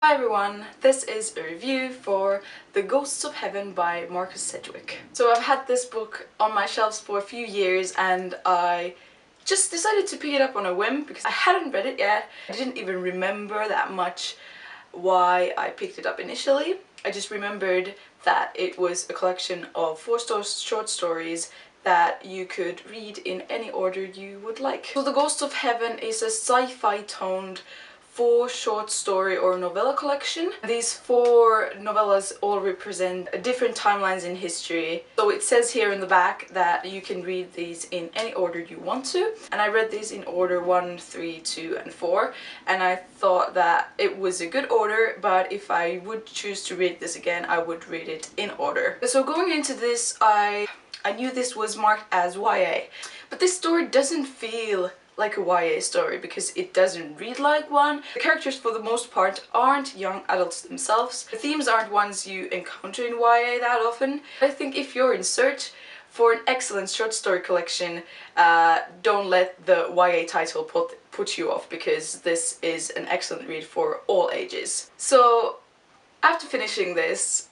Hi everyone, this is a review for The Ghosts of Heaven by Marcus Sedgwick. So I've had this book on my shelves for a few years and I just decided to pick it up on a whim because I hadn't read it yet. I didn't even remember that much why I picked it up initially. I just remembered that it was a collection of four short stories that you could read in any order you would like. So The Ghosts of Heaven is a sci-fi toned four short story or novella collection. These four novellas all represent different timelines in history. So it says here in the back that you can read these in any order you want to. And I read these in order 1, 3, 2 and 4. And I thought that it was a good order, but if I would choose to read this again, I would read it in order. So going into this, I knew this was marked as YA. But this story doesn't feel like a YA story because it doesn't read like one. The characters for the most part aren't young adults themselves. The themes aren't ones you encounter in YA that often. I think if you're in search for an excellent short story collection, don't let the YA title put you off, because this is an excellent read for all ages. So after finishing this,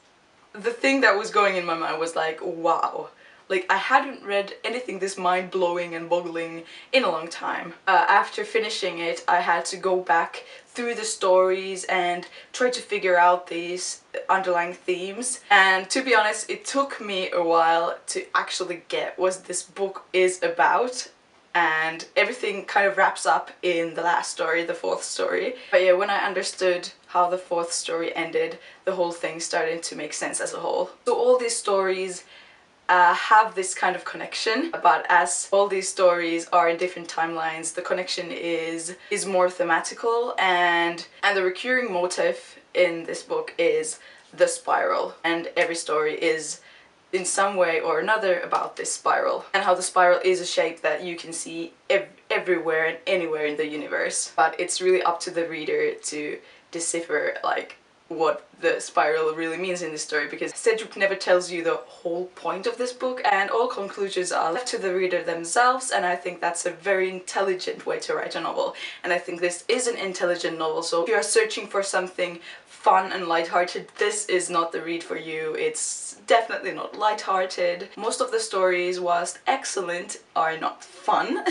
the thing that was going in my mind was like, wow. Like, I hadn't read anything this mind-blowing and boggling in a long time. After finishing it, I had to go back through the stories and try to figure out these underlying themes. And to be honest, it took me a while to actually get what this book is about. And everything kind of wraps up in the last story, the fourth story. But yeah, when I understood how the fourth story ended, the whole thing started to make sense as a whole. So all these stories have this kind of connection, but as all these stories are in different timelines, the connection is more thematical, and the recurring motif in this book is the spiral, and every story is in some way or another about this spiral, and how the spiral is a shape that you can see everywhere and anywhere in the universe. But it's really up to the reader to decipher like what the spiral really means in this story, because Sedgwick never tells you the whole point of this book, and all conclusions are left to the reader themselves, and I think that's a very intelligent way to write a novel. And I think this is an intelligent novel, so if you are searching for something fun and lighthearted, this is not the read for you. It's definitely not lighthearted. Most of the stories, whilst excellent, are not fun.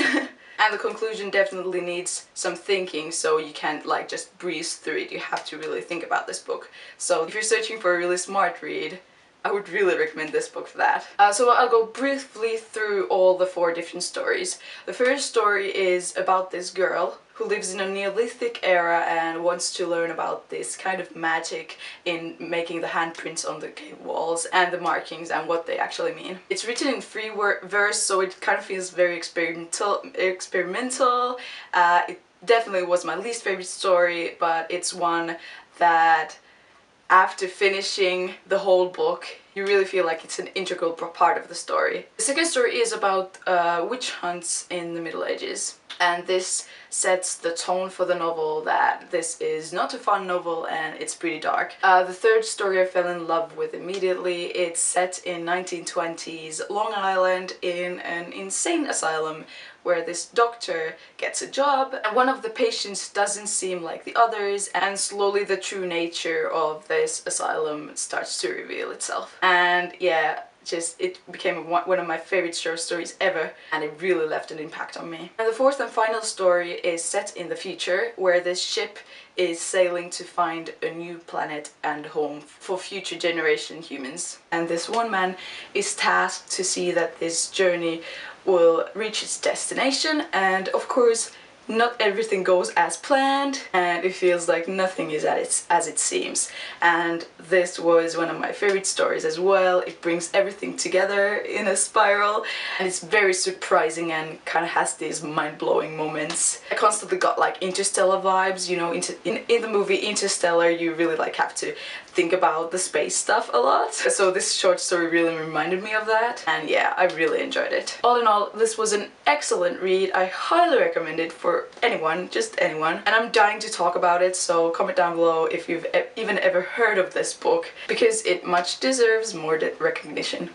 And the conclusion definitely needs some thinking, so you can't like just breeze through it. You have to really think about this book. So if you're searching for a really smart read, I would really recommend this book for that. So I'll go briefly through all the four different stories. The first story is about this girl who lives in a Neolithic era and wants to learn about this kind of magic in making the handprints on the cave walls and the markings and what they actually mean. It's written in free verse, so it kind of feels very experimental. It definitely was my least favorite story, but it's one that after finishing the whole book, you really feel like it's an integral part of the story. The second story is about witch hunts in the Middle Ages, and this sets the tone for the novel that this is not a fun novel and it's pretty dark. The third story I fell in love with immediately. It's set in 1920s Long Island in an insane asylum where this doctor gets a job and one of the patients doesn't seem like the others, and slowly the true nature of this asylum starts to reveal itself. And yeah, it became one of my favorite short stories ever, and it really left an impact on me. And the fourth and final story is set in the future, where this ship is sailing to find a new planet and home for future generation humans. And this one man is tasked to see that this journey will reach its destination, and of course not everything goes as planned, and it feels like nothing is as it seems. And this was one of my favorite stories as well. It brings everything together in a spiral, and it's very surprising and kind of has these mind-blowing moments. I constantly got like Interstellar vibes, you know, in the movie Interstellar you really like have to think about the space stuff a lot. So this short story really reminded me of that, and yeah, I really enjoyed it. All in all, this was an excellent read. I highly recommend it for anyone, just anyone, and I'm dying to talk about it, so comment down below if you've even ever heard of this book, because it much deserves more recognition.